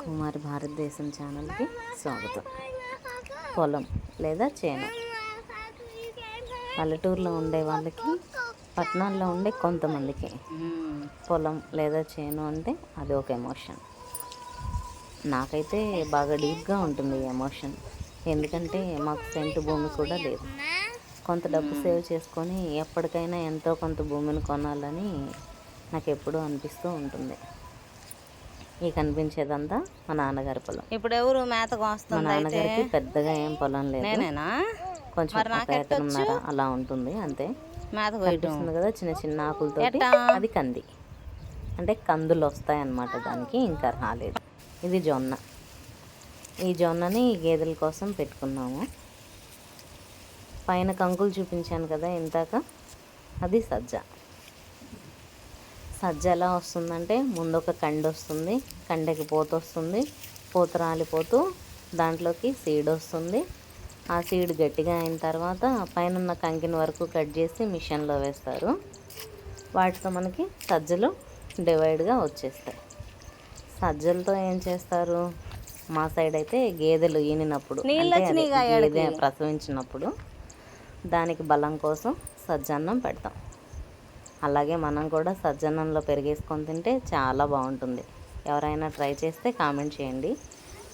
కుమారి భారతదేశం ఛానల్కి స్వాగతం. పొలం లేదా చేను, పల్లెటూరులో ఉండే వాళ్ళకి, పట్టణాల్లో ఉండే కొంతమందికి పొలం లేదా చేను అంటే అది ఒక ఎమోషన్. నాకైతే బాగా డీప్గా ఉంటుంది ఈ ఎమోషన్. ఎందుకంటే మాకు సెంటు భూమి కూడా లేదు. కొంత డబ్బు సేవ్ చేసుకొని ఎప్పటికైనా ఎంతో కొంత భూమిని కొనాలని నాకు ఎప్పుడూ అనిపిస్తూ ఉంటుంది. ఈ కనిపించేదంతా మా నాన్నగారి పొలం. ఇప్పుడు ఎవరు మేత కోస్తుంది? మా నాన్నగారికి పెద్దగా ఏం పొలం లేదు, కొంచెం ఎకరన్నర అలా ఉంటుంది అంతే. మేత కనిపిస్తుంది కదా చిన్న చిన్న ఆకులతో, అది కంది అంటే కందులు వస్తాయన్నమాట. దానికి ఇంకా రాలేదు. ఇది జొన్న. ఈ జొన్నని గేదెల కోసం పెట్టుకున్నాము. పైన కంకులు చూపించాను కదా ఇందాక, అది సజ్జ. సజ్జ ఎలా వస్తుందంటే ముందు ఒక కండి వస్తుంది, కండకి పోత వస్తుంది, పోత రాలిపోతూ దాంట్లోకి సీడ్ వస్తుంది. ఆ సీడ్ గట్టిగా అయిన తర్వాత పైన ఉన్న కంకిని వరకు కట్ చేసి మిషన్లో వేస్తారు. వాటితో మనకి సజ్జలు డివైడ్గా వచ్చేస్తాయి. సజ్జలతో ఏం చేస్తారు, మా సైడ్ అయితే గేదెలు ఈనినప్పుడు, గేదె ప్రసవించినప్పుడు దానికి బలం కోసం సజ్జన్నం పెడతాం. అలాగే మనం కూడా సజ్జన్నంలో పెరిగేసుకొని తింటే చాలా బాగుంటుంది. ఎవరైనా ట్రై చేస్తే కామెంట్ చేయండి.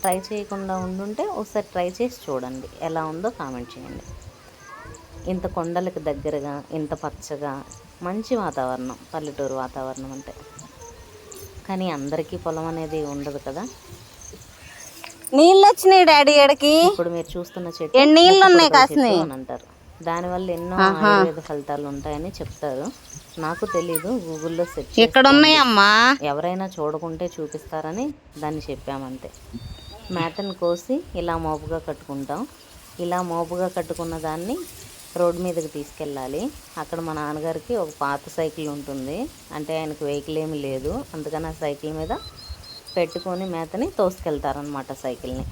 ట్రై చేయకుండా ఉండుంటే ఒకసారి ట్రై చేసి చూడండి, ఎలా ఉందో కామెంట్ చేయండి. ఇంత కొండలకు దగ్గరగా, ఇంత పచ్చగా, మంచి వాతావరణం పల్లెటూరు వాతావరణం అంటే. కానీ అందరికీ పొలం అనేది ఉండదు కదా. నీళ్ళు వచ్చినాయి డాడీ ఎడకి. ఇప్పుడు మీరు చూస్తున్న చెట్టు నీళ్ళు ఉన్నాయి కాసిని అని అంటారు. దానివల్ల ఎన్నో ఆయుర్వేద ఫలితాలు ఉంటాయని చెప్తారు. నాకు తెలీదు, గూగుల్లో సెర్చ్ ఇక్కడ ఉన్నాయమ్మా. ఎవరైనా చూడకుంటే చూపిస్తారని దాన్ని చెప్పామంతే. మేతను కోసి ఇలా మోపుగా కట్టుకుంటాం. ఇలా మోపుగా కట్టుకున్న దాన్ని రోడ్డు మీదకి తీసుకెళ్ళాలి. అక్కడ మా నాన్నగారికి ఒక పాత సైకిల్ ఉంటుంది, అంటే ఆయనకు వెహికల్ ఏమీ లేదు, అందుకని ఆ సైకిల్ మీద పెట్టుకొని మేతని తోసుకెళ్తారనమాట సైకిల్ని.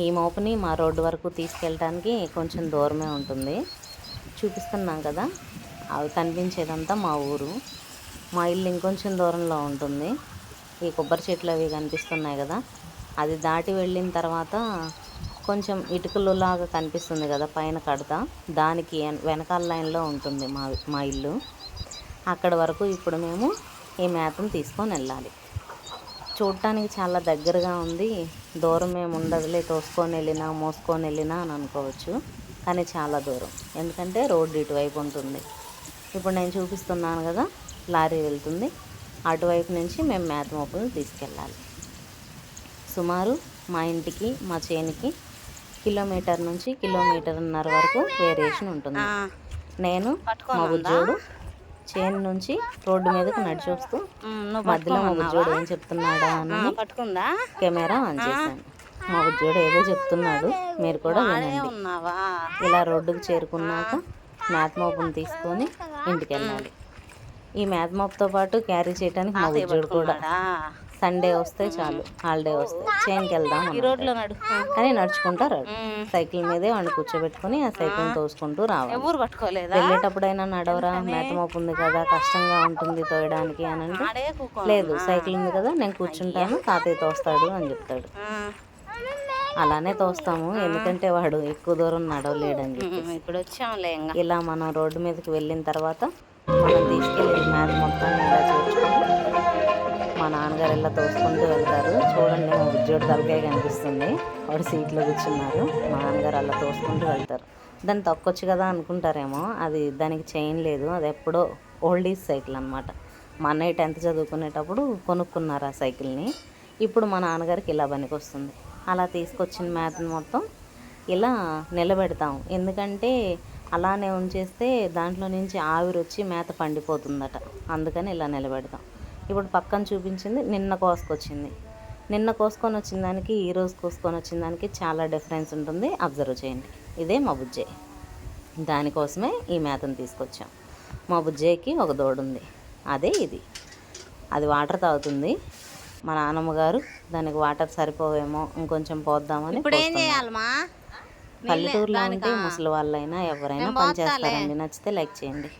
ఈ మోపుని మా రోడ్డు వరకు తీసుకెళ్ళడానికి కొంచెం దూరమే ఉంటుంది. చూపిస్తున్నాం కదా, అవి కనిపించేదంతా మా ఊరు. మా ఇల్లు ఇంకొంచెం దూరంలో ఉంటుంది. ఈ కొబ్బరి చెట్లు అవి కనిపిస్తున్నాయి కదా, అది దాటి వెళ్ళిన తర్వాత కొంచెం ఇటుకలులాగా కనిపిస్తుంది కదా పైన కడత, దానికి వెనకాల లైన్లో ఉంటుంది మా ఇల్లు. అక్కడ వరకు ఇప్పుడు మేము ఈ మేతను తీసుకొని వెళ్ళాలి. చూడటానికి చాలా దగ్గరగా ఉంది, దూరం ఏమి ఉండదులే, తోసుకొని వెళ్ళినా మోసుకొని వెళ్ళినా అని అనుకోవచ్చు. కానీ చాలా దూరం, ఎందుకంటే రోడ్డు ఇటువైపు ఉంటుంది. ఇప్పుడు నేను చూపిస్తున్నాను కదా, లారీ వెళ్తుంది, అటువైపు నుంచి మేము మేత మోపులను తీసుకెళ్ళాలి. సుమారు మా ఇంటికి మా చేనికి కిలోమీటర్ నుంచి కిలోమీటర్న్నర వరకు వేరియేషన్ ఉంటుంది. నేను మా బుజ్జోడు చేను నుంచి రోడ్డు మీదకి నడిచి వస్తూ మధ్యలో మా బుజ్జోడు ఏం చెప్తున్నాడా అని కెమెరా ఆన్ చేశాను. మా బుజ్జోడు ఏదో చెప్తున్నాడు, మీరు కూడా వినండి. ఇలా రోడ్డుకు చేరుకున్నాక మేత మోపును తీసుకొని ఇంటికి వెళ్ళాలి. ఈ మేత మోపుతో పాటు క్యారీ చేయడానికి మా బుజ్జోడు కూడా సండే వస్తే చాలు, హాలిడే వస్తే చేనుకి వెళ్దాం కానీ నడుచుకుంటా రాడు. సైకిల్ మీదే వాడిని కూర్చోబెట్టుకుని ఆ సైకిల్ తోసుకుంటూ రావాలి. వెళ్ళేటప్పుడైనా నడవరా, మేత మోపు ఉంది కదా, కష్టంగా ఉంటుంది తోయడానికి అని అంటే, లేదు సైకిల్ ఉంది కదా నేను కూర్చుంటాను, తాతయ్య తోస్తాడు అని చెప్తాడు. అలానే తోస్తాము, ఎందుకంటే వాడు ఎక్కువ దూరం నడవలేడని చెప్పి. ఇలా మనం రోడ్డు మీదకి వెళ్ళిన తర్వాత మనం తీసుకెళ్ళి మేత మొత్తాన్ని ఇలా చేర్చుకొని మా నాన్నగారు ఇలా తోసుకుంటూ వెళ్తారు. చూడండి, మా బుజ్జోడు తలకాయ కనిపిస్తుంది, వాడు సీట్లో కూర్చున్నారు. మా నాన్నగారు అలా తోసుకుంటూ వెళ్తారు. దాన్ని తొక్కొచ్చు కదా అనుకుంటారేమో, అది దానికి చైన్ లేదు, అది ఎప్పుడో ఓల్డీస్ సైకిల్ అనమాట. మా అన్నయ్య 10th చదువుకునేటప్పుడు కొనుక్కున్నారు ఆ సైకిల్ని. ఇప్పుడు మా నాన్నగారికి ఇలా పనికి వస్తుంది. అలా తీసుకొచ్చిన మేతను మొత్తం ఇలా నిలబెడతాం, ఎందుకంటే అలానే ఉంచేస్తే దాంట్లో నుంచి ఆవిరి వచ్చి మేత పండిపోతుందట, అందుకని ఇలా నిలబెడతాం. ఇప్పుడు పక్కన చూపించింది నిన్న కోసుకొచ్చింది. నిన్న కోసుకొని వచ్చిన దానికి ఈరోజు కోసుకొని వచ్చిన దానికి చాలా డిఫరెన్స్ ఉంటుంది, అబ్జర్వ్ చేయండి. ఇదే మా బుజ్జే, దానికోసమే ఈ మేతను తీసుకొచ్చాం. మా బుజ్జేకి ఒక దూడుంది, అదే ఇది. అది వాటర్ తాగుతుంది. మా నాన్నమ్మ గారు దానికి వాటర్ సరిపోవేమో ఇంకొంచెం పోద్దామని. పల్లెటూరులో ఉంటే ముసలి వాళ్ళైనా ఎవరైనా పని చేస్తారండి. నచ్చితే లైక్ చేయండి.